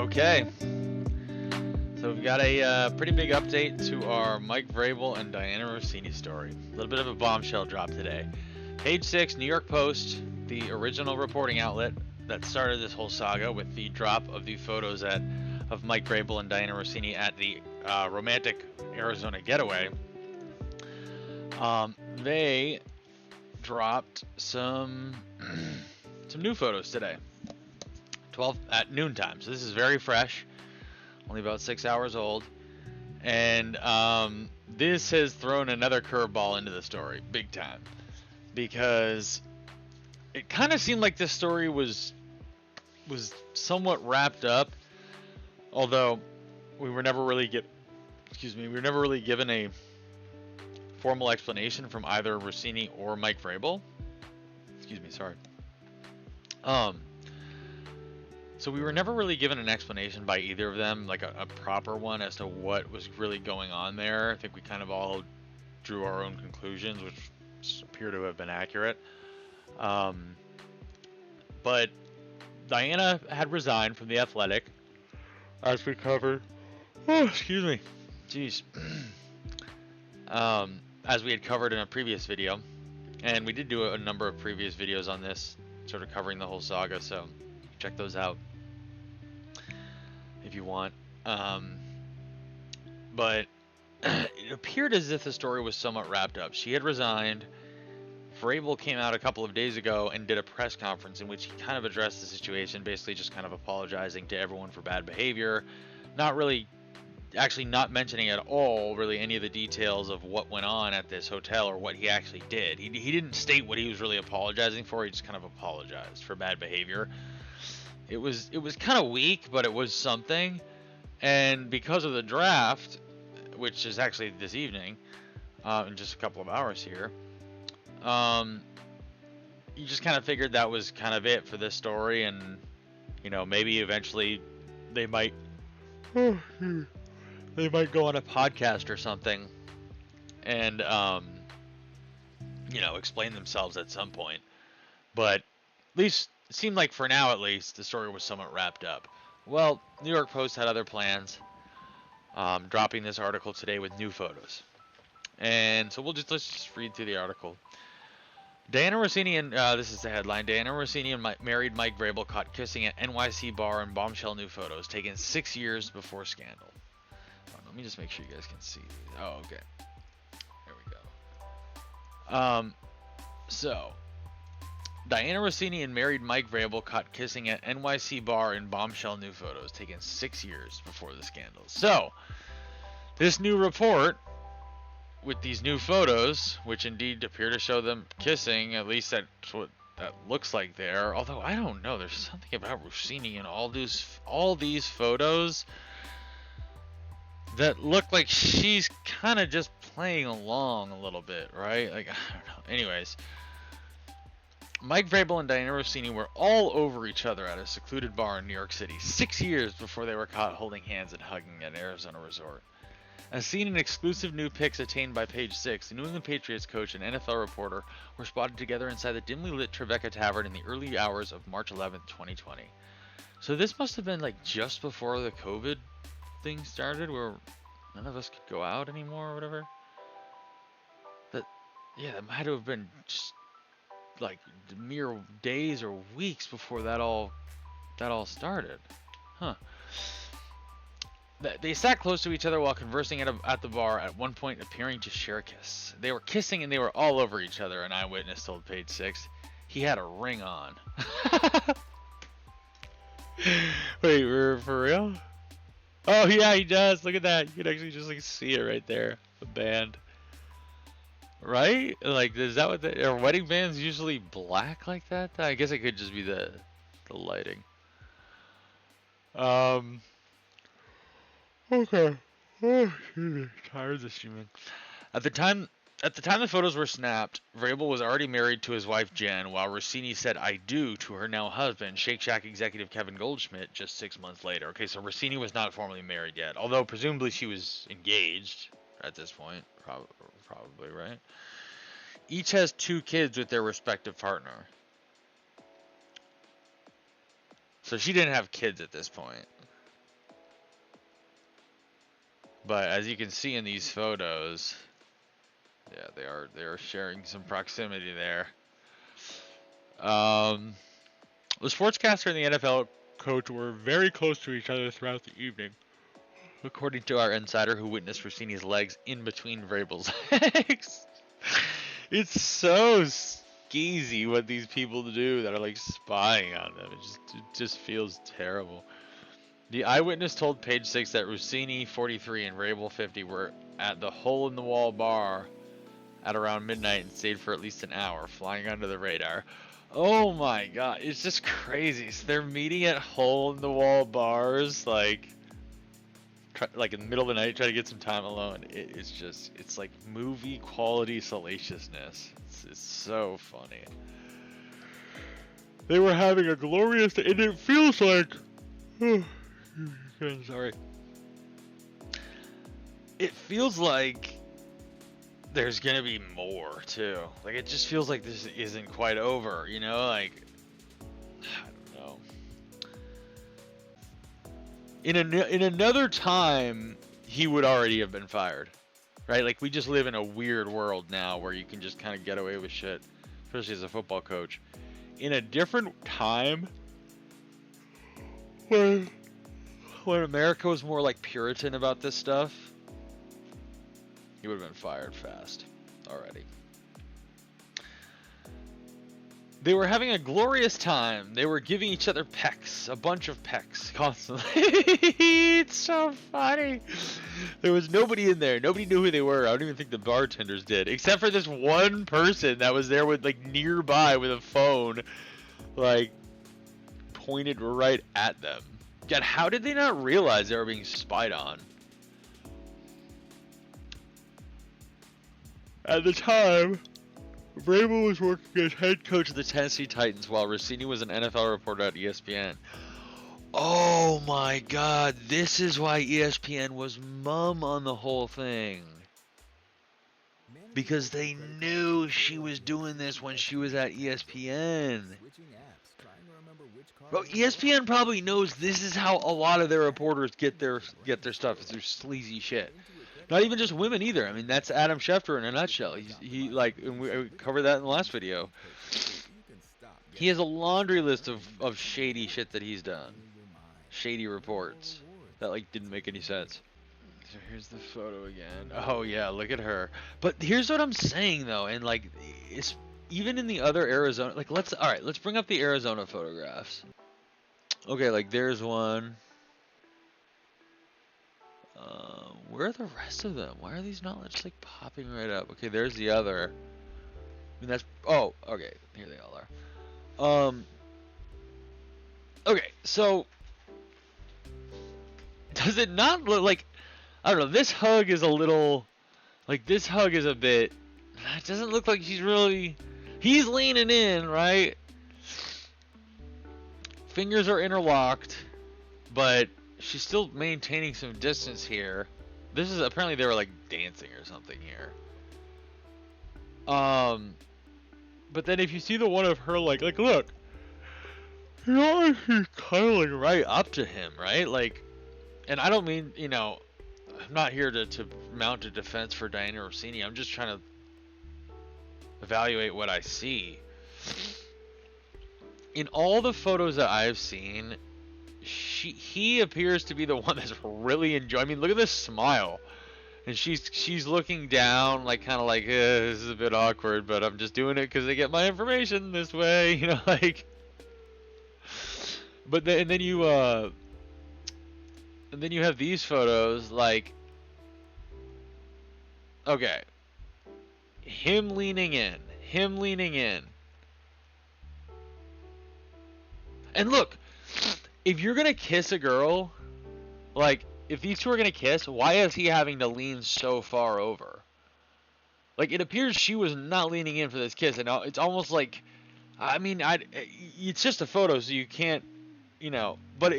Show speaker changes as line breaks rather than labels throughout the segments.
Okay, so we've got a pretty big update to our Mike Vrabel and Diana Rossini story. A little bit of a bombshell drop today. Page 6, New York Post, the original reporting outlet that started this whole saga with the drop of the photos of Mike Vrabel and Diana Rossini at the romantic Arizona getaway. They dropped some new photos today. 12 at noontime. So this is very fresh, only about 6 hours old, and this has thrown another curveball into the story, big time, because it kind of seemed like this story was somewhat wrapped up, although we were never really given a formal explanation from either Rossini or Mike Vrabel. So we were never really given an explanation by either of them, like a proper one as to what was really going on there. I think we kind of all drew our own conclusions, which appear to have been accurate. But Diana had resigned from The Athletic, as we covered. Oh, excuse me. Jeez. As we had covered in a previous video. And we did do a number of previous videos on this, sort of covering the whole saga, so check those out if you want. But it appeared as if the story was somewhat wrapped up. She had resigned. Vrabel came out a couple of days ago and did a press conference in which he kind of addressed the situation, basically just kind of apologizing to everyone for bad behavior, not mentioning at all really any of the details of what went on at this hotel or what he actually did. He didn't state what he was really apologizing for. He just kind of apologized for bad behavior. It was kind of weak, but it was something. And because of the draft, which is actually this evening, in just a couple of hours here, you just kind of figured that was kind of it for this story, and maybe eventually they might go on a podcast or something and explain themselves at some point. But at least it seemed like for now, at least, the story was somewhat wrapped up. Well, New York Post had other plans, dropping this article today with new photos. And so let's just read through the article. Diana Rossini and this is the headline. Diana Rossini and married Mike Vrabel caught kissing at NYC bar in bombshell new photos taken 6 years before scandal. Let me just make sure you guys can see these. Oh, okay. There we go. So Diana Rossini and married Mike Vrabel caught kissing at NYC bar in bombshell new photos taken 6 years before the scandal. So this new report with these new photos, which indeed appear to show them kissing, at least that's what that looks like there. Although I don't know, there's something about Rossini and all these photos that look like she's kind of just playing along a little bit, right? Like, I don't know. Anyways, Mike Vrabel and Diana Rossini were all over each other at a secluded bar in New York City 6 years before they were caught holding hands and hugging at an Arizona resort. As seen in exclusive new pics attained by Page 6, the New England Patriots coach and NFL reporter were spotted together inside the dimly lit Tribeca Tavern in the early hours of March 11th, 2020. So this must have been like just before the COVID thing started, where none of us could go out anymore or whatever. That might have been just like mere days or weeks before that all started. Huh. They sat close to each other while conversing at the bar, at one point appearing to share a kiss. They were kissing and they were all over each other, an eyewitness told Page 6. He had a ring on. Wait, for real? Oh yeah, he does. Look at that. You can actually just like see it right there. The band. Right? Like, is that what are wedding bands usually black like that? I guess it could just be the lighting. Okay. Oh, tired this streaming. At the time the photos were snapped, Vrabel was already married to his wife Jen, while Rossini said "I do" to her now husband, Shake Shack executive Kevin Goldschmidt, just 6 months later. Okay, so Rossini was not formally married yet, although presumably she was engaged at this point. Probably, right? Each has 2 kids with their respective partner. So she didn't have kids at this point. But as you can see in these photos, yeah, they are sharing some proximity there. The sportscaster and the NFL coach were very close to each other throughout the evening, according to our insider who witnessed Rossini's legs in between Vrabel's legs. It's so skeezy what these people do that are like spying on them. It just feels terrible. The eyewitness told Page 6 that Russini, 43, and Vrabel, 50, were at the Hole in the Wall bar at around midnight and stayed for at least an hour, flying under the radar. Oh my god, it's just crazy. So they're meeting at Hole in the Wall bars, like in the middle of the night, trying to get some time alone. It's like movie quality salaciousness. It's so funny. They were having a glorious, and it feels like, sorry. It feels like there's gonna be more too. Like it just feels like this isn't quite over, you know? Like I don't know. In another time, he would already have been fired, right? Like we just live in a weird world now where you can just kind of get away with shit, especially as a football coach. In a different time, when America was more like Puritan about this stuff, he would have been fired fast already. They were having a glorious time. They were giving each other pecks, a bunch of pecks, constantly. It's so funny. There was nobody in there. Nobody knew who they were. I don't even think the bartenders did, except for this one person that was there with like nearby with a phone, like pointed right at them. God, how did they not realize they were being spied on? At the time, Vrabel was working as head coach of the Tennessee Titans while Russini was an NFL reporter at ESPN. Oh my god, this is why ESPN was mum on the whole thing. Because they knew she was doing this when she was at ESPN. Bro, ESPN probably knows this is how a lot of their reporters get their stuff, is through sleazy shit. Not even just women either. I mean, that's Adam Schefter in a nutshell. He like, and we covered that in the last video. He has a laundry list of shady shit that he's done. Shady reports that like didn't make any sense. So here's the photo again. Oh yeah, look at her. But here's what I'm saying though, and like, it's even in the other Arizona, like let's bring up the Arizona photographs. Okay, like there's one. Where are the rest of them? Why are these not just like popping right up? Okay, there's the other. I mean that's, oh, okay, here they all are. Okay, so does it not look like, I don't know, this hug is a little, like this hug is a bit, it doesn't look like she's really, he's leaning in, right? Fingers are interlocked, but she's still maintaining some distance here. This is, apparently they were like dancing or something here. But then if you see the one of her, like look, you know, she's cuddling right up to him, right? Like, and I don't mean, you know, I'm not here to mount a defense for Diana Russini. I'm just trying to evaluate what I see. In all the photos that I've seen, he appears to be the one that's really enjoying. I mean, look at this smile, and she's looking down, like kind of like, this is a bit awkward, but I'm just doing it because I get my information this way, you know, like. But then, and then you have these photos, like, okay, him leaning in, and look. If you're gonna kiss a girl, like, if these two are gonna kiss, why is he having to lean so far over? Like, it appears she was not leaning in for this kiss, and it's almost like, I mean, it's just a photo, so you can't, you know, but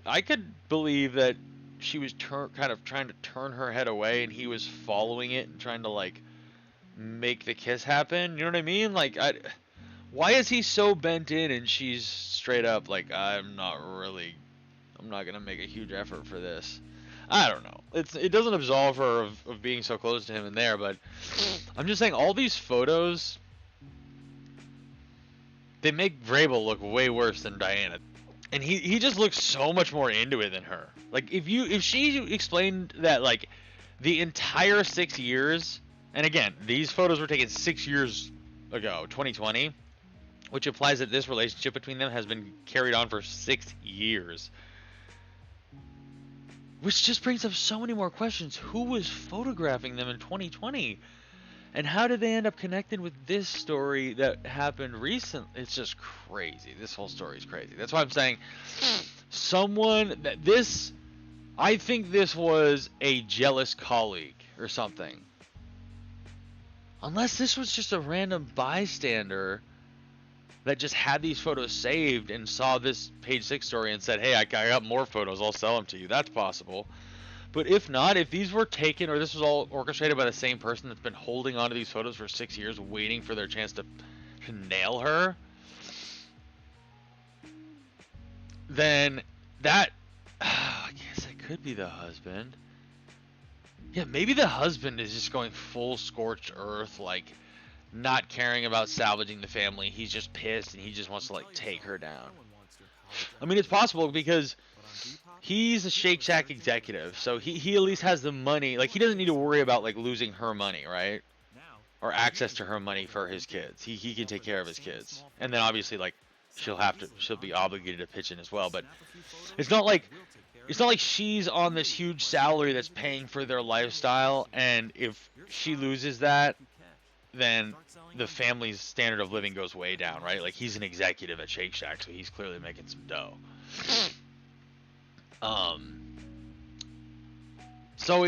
I could believe that she was kind of trying to turn her head away, and he was following it and trying to, like, make the kiss happen, you know what I mean? Like, why is he so bent in and she's straight up like, I'm not gonna make a huge effort for this. I don't know. It doesn't absolve her of being so close to him in there, but I'm just saying all these photos, they make Vrabel look way worse than Diana. And he just looks so much more into it than her. Like if she explained that like the entire 6 years, and again, these photos were taken 6 years ago, 2020, which implies that this relationship between them has been carried on for 6 years. Which just brings up so many more questions. Who was photographing them in 2020? And how did they end up connected with this story that happened recently? It's just crazy. This whole story is crazy. That's why I'm saying I think this was a jealous colleague or something. Unless this was just a random bystander that just had these photos saved and saw this Page 6 story and said, hey, I got more photos, I'll sell them to you. That's possible. But if not, if these were taken, or this was all orchestrated by the same person that's been holding onto these photos for 6 years, waiting for their chance to nail her, then that, I guess it could be the husband. Yeah, maybe the husband is just going full scorched earth, like not caring about salvaging the family. He's just pissed and he just wants to like take her down. I mean, it's possible because he's a Shake Shack executive, so he at least has the money. Like, he doesn't need to worry about like losing her money, right? Or access to her money for his kids. He can take care of his kids, and then obviously like she'll be obligated to pitch in as well. But it's not like she's on this huge salary that's paying for their lifestyle, and if she loses that, then the family's standard of living goes way down, right? Like, he's an executive at Shake Shack, so he's clearly making some dough. So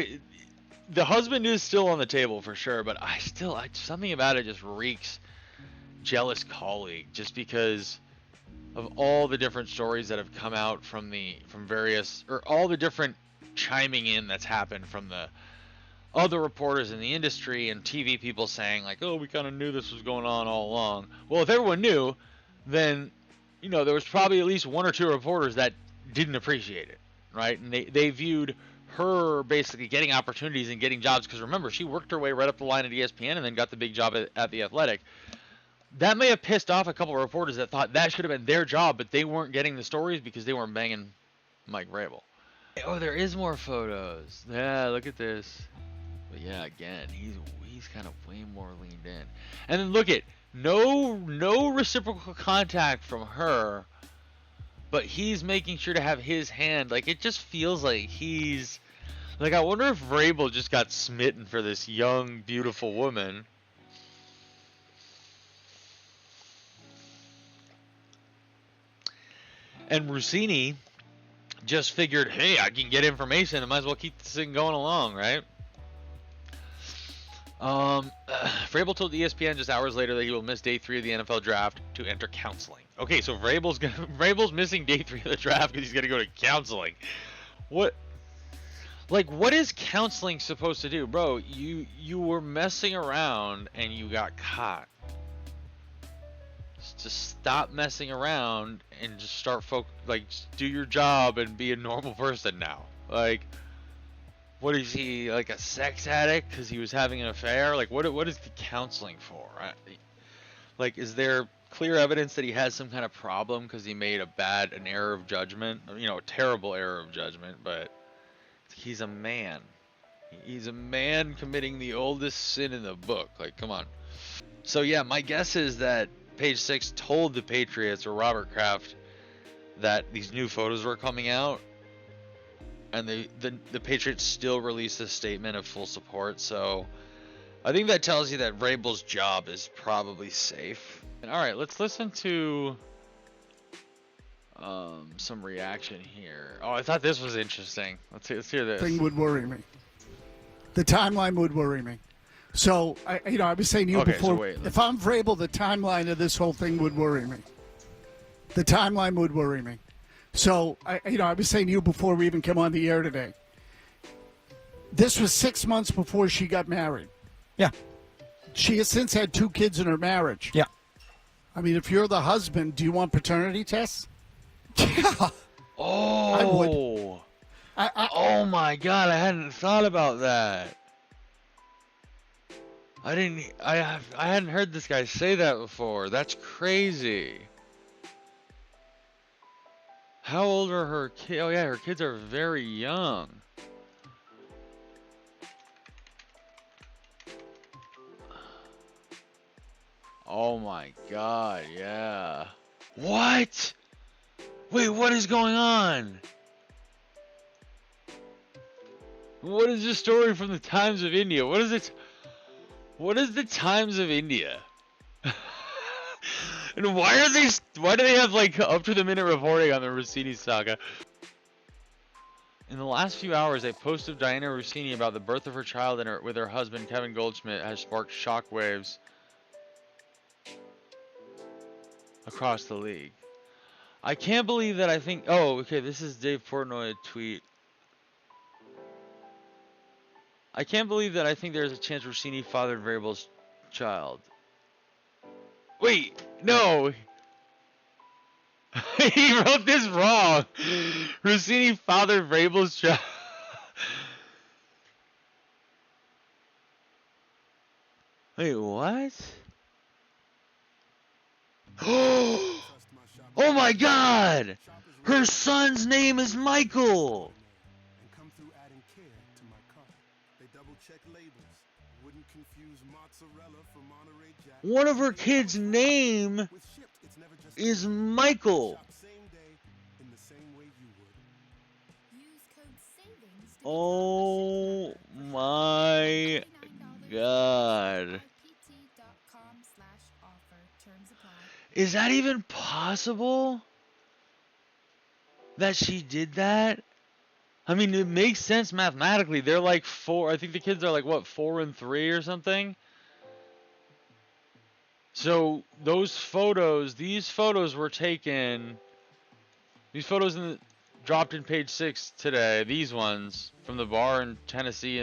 the husband is still on the table for sure, but something about it just reeks jealous colleague, just because of all the different stories that have come out from various, or all the different chiming in that's happened from the other reporters in the industry and TV people saying like, oh, we kind of knew this was going on all along. Well, if everyone knew, then, you know, there was probably at least one or two reporters that didn't appreciate it, right? And they viewed her basically getting opportunities and getting jobs, because remember, she worked her way right up the line at ESPN and then got the big job at The Athletic. That may have pissed off a couple of reporters that thought that should have been their job, but they weren't getting the stories because they weren't banging Mike Vrabel. Oh, there is more photos. Yeah, look at this. But yeah, again, he's kind of way more leaned in. And then look at no reciprocal contact from her, but he's making sure to have his hand. Like, it just feels like he's like, I wonder if Vrabel just got smitten for this young, beautiful woman. And Russini just figured, hey, I can get information. I might as well keep this thing going along, right? Vrabel told ESPN just hours later that he will miss day 3 of the NFL draft to enter counseling. Okay, so Vrabel's missing day 3 of the draft because he's gonna go to counseling. What is counseling supposed to do, bro? You were messing around and you got caught. Just stop messing around and just start just do your job and be a normal person now. Like, what is he, like a sex addict because he was having an affair? Like, what is the counseling for? Like, is there clear evidence that he has some kind of problem because he made an error of judgment? You know, a terrible error of judgment, but he's a man. He's a man committing the oldest sin in the book. Like, come on. So yeah, my guess is that Page 6 told the Patriots or Robert Kraft that these new photos were coming out, and the Patriots still released a statement of full support. So I think that tells you that Vrabel's job is probably safe. And all right, let's listen to some reaction here. Oh, I thought this was interesting. Let's hear this.
Thing would worry me. The timeline would worry me. So, I was saying to you before,
so
if I'm Vrabel, the timeline of this whole thing would worry me. The timeline would worry me. So, I was saying to you before we even came on the air today, this was 6 months before she got married.
Yeah.
She has since had 2 kids in her marriage.
Yeah.
I mean, if you're the husband, do you want paternity tests?
Yeah.
Oh.
I would.
Oh my god, I hadn't thought about that. I hadn't heard this guy say that before. That's crazy. How old are her kids? Oh yeah, her kids are very young. Oh my god, yeah. What? Wait, what is going on? What is this story from the Times of India? What is it? What is the Times of India? And why do they have like up to the minute reporting on the Rossini saga? In the last few hours, a post of Diana Rossini about the birth of her child and with her husband Kevin Goldschmidt has sparked shockwaves across the league. I can't believe that oh, okay, this is Dave Portnoy tweet. I can't believe that I think there's a chance Rossini fathered Vrabel's child. Wait, no. He wrote this wrong. Rossini fathered Vrabel's child. Wait, what? Oh my god! Her son's name is Michael! One of her kids' name is Michael. Oh my god. Is that even possible? That she did that? I mean, it makes sense mathematically. They're like I think the kids are like, what, 4 and 3 or something? So these photos were taken. These photos dropped in page 6 today. These ones from the bar in Tennessee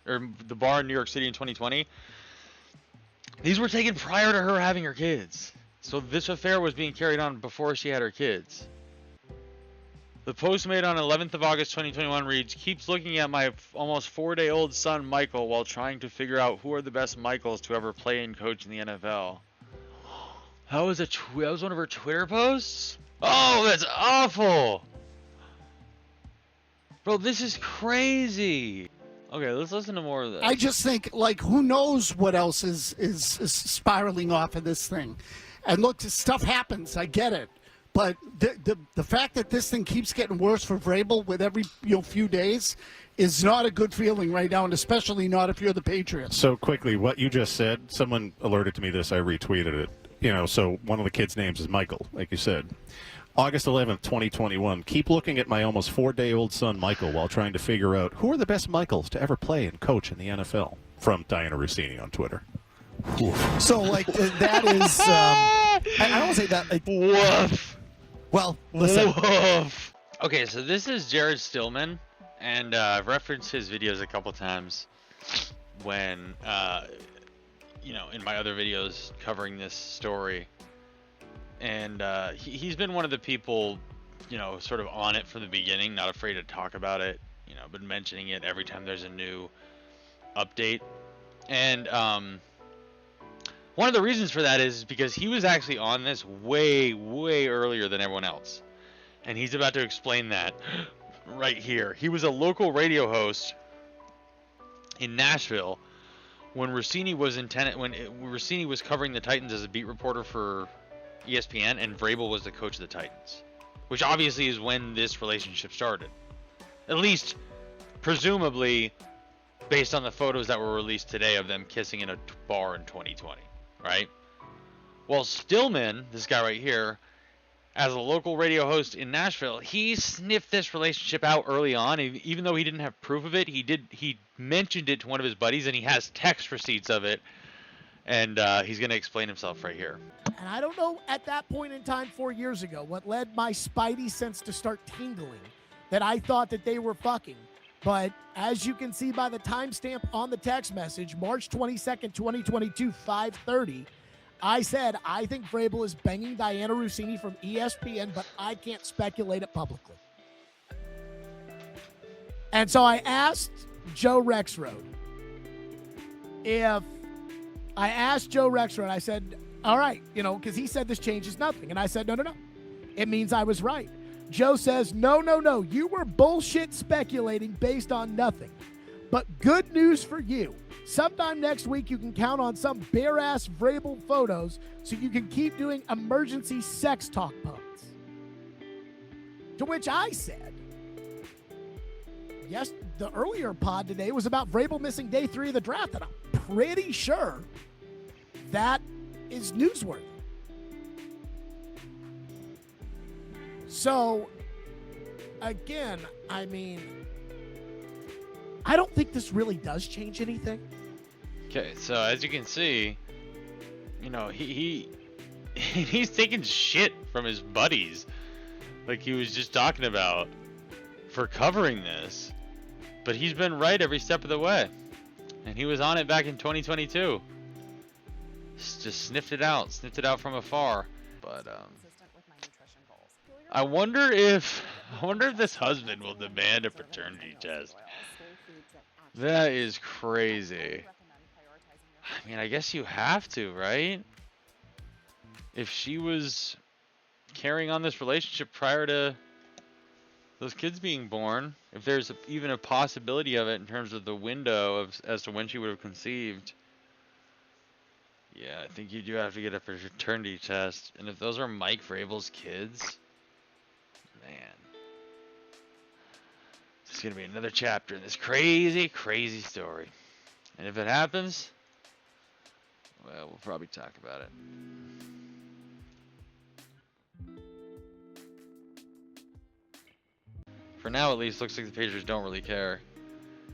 or the bar in New York City in 2020. These were taken prior to her having her kids. So this affair was being carried on before she had her kids. The post made on 11th of August 2021 reads, "Keeps looking at my almost 4-day-old son Michael while trying to figure out who are the best Michaels to ever play and coach in the NFL." That was one of her Twitter posts? Oh, that's awful! Bro, this is crazy! Okay, let's listen to more of this.
I just think, like, who knows what else is spiraling off of this thing. And look, stuff happens, I get it. But the fact that this thing keeps getting worse for Vrabel with every few days is not a good feeling right now, and especially not if you're the Patriots.
So quickly, what you just said, someone alerted to me this, I retweeted it. So one of the kids' names is Michael, like you said. August 11th, 2021. Keep looking at my almost 4-day-old son Michael while trying to figure out who are the best Michaels to ever play and coach in the NFL. From Diana Rossini on Twitter.
Oof. So, like, that is, I don't want to say that. Like,
woof.
Well, listen.
Woof. Okay, so this is Jared Stillman, and I've referenced his videos a couple times when, in my other videos covering this story. And he's been one of the people, sort of on it from the beginning, not afraid to talk about it, been mentioning it every time there's a new update. And one of the reasons for that is because he was actually on this way, way earlier than everyone else. And he's about to explain that right here. He was a local radio host in Nashville when Rossini was Rossini was covering the Titans as a beat reporter for ESPN, and Vrabel was the coach of the Titans, which obviously is when this relationship started. At least, presumably, based on the photos that were released today of them kissing in a bar in 2020, right? Well, Stillman, this guy right here, as a local radio host in Nashville, he sniffed this relationship out early on, and even though he didn't have proof of it, he mentioned it to one of his buddies, and he has text receipts of it. And he's going to explain himself right here.
And I don't know at that point in time 4 years ago what led my spidey sense to start tingling that I thought that they were fucking. But as you can see by the timestamp on the text message, March 22nd, 2022, 5:30, I said, I think Vrabel is banging Diana Rossini from ESPN, but I can't speculate it publicly. And so I asked Joe Rexroad I said, all right, because he said this changes nothing. And I said, no. It means I was right. Joe says, no. You were bullshit speculating based on nothing. But good news for you. Sometime next week, you can count on some bare-ass VRABEL photos so you can keep doing emergency sex talk puns. To which I said, yes, the earlier pod today was about VRABEL missing day 3 of the draft, and I'm pretty sure that is newsworthy. So, again, I mean, I don't think this really does change anything.
Okay, so as you can see, he's taking shit from his buddies, like he was just talking about, for covering this. But he's been right every step of the way, and he was on it back in 2022. Just sniffed it out from afar. But I wonder if this husband will demand a paternity test. That is crazy. I mean, I guess you have to, right? If she was carrying on this relationship prior to those kids being born, if there's even a possibility of it in terms of the window as to when she would have conceived, yeah, I think you do have to get a paternity test. And if those are Mike VRABEL's kids, man, it's gonna be another chapter in this crazy, crazy story. And if it happens, well, we'll probably talk about it. For now, at least, looks like the Patriots don't really care.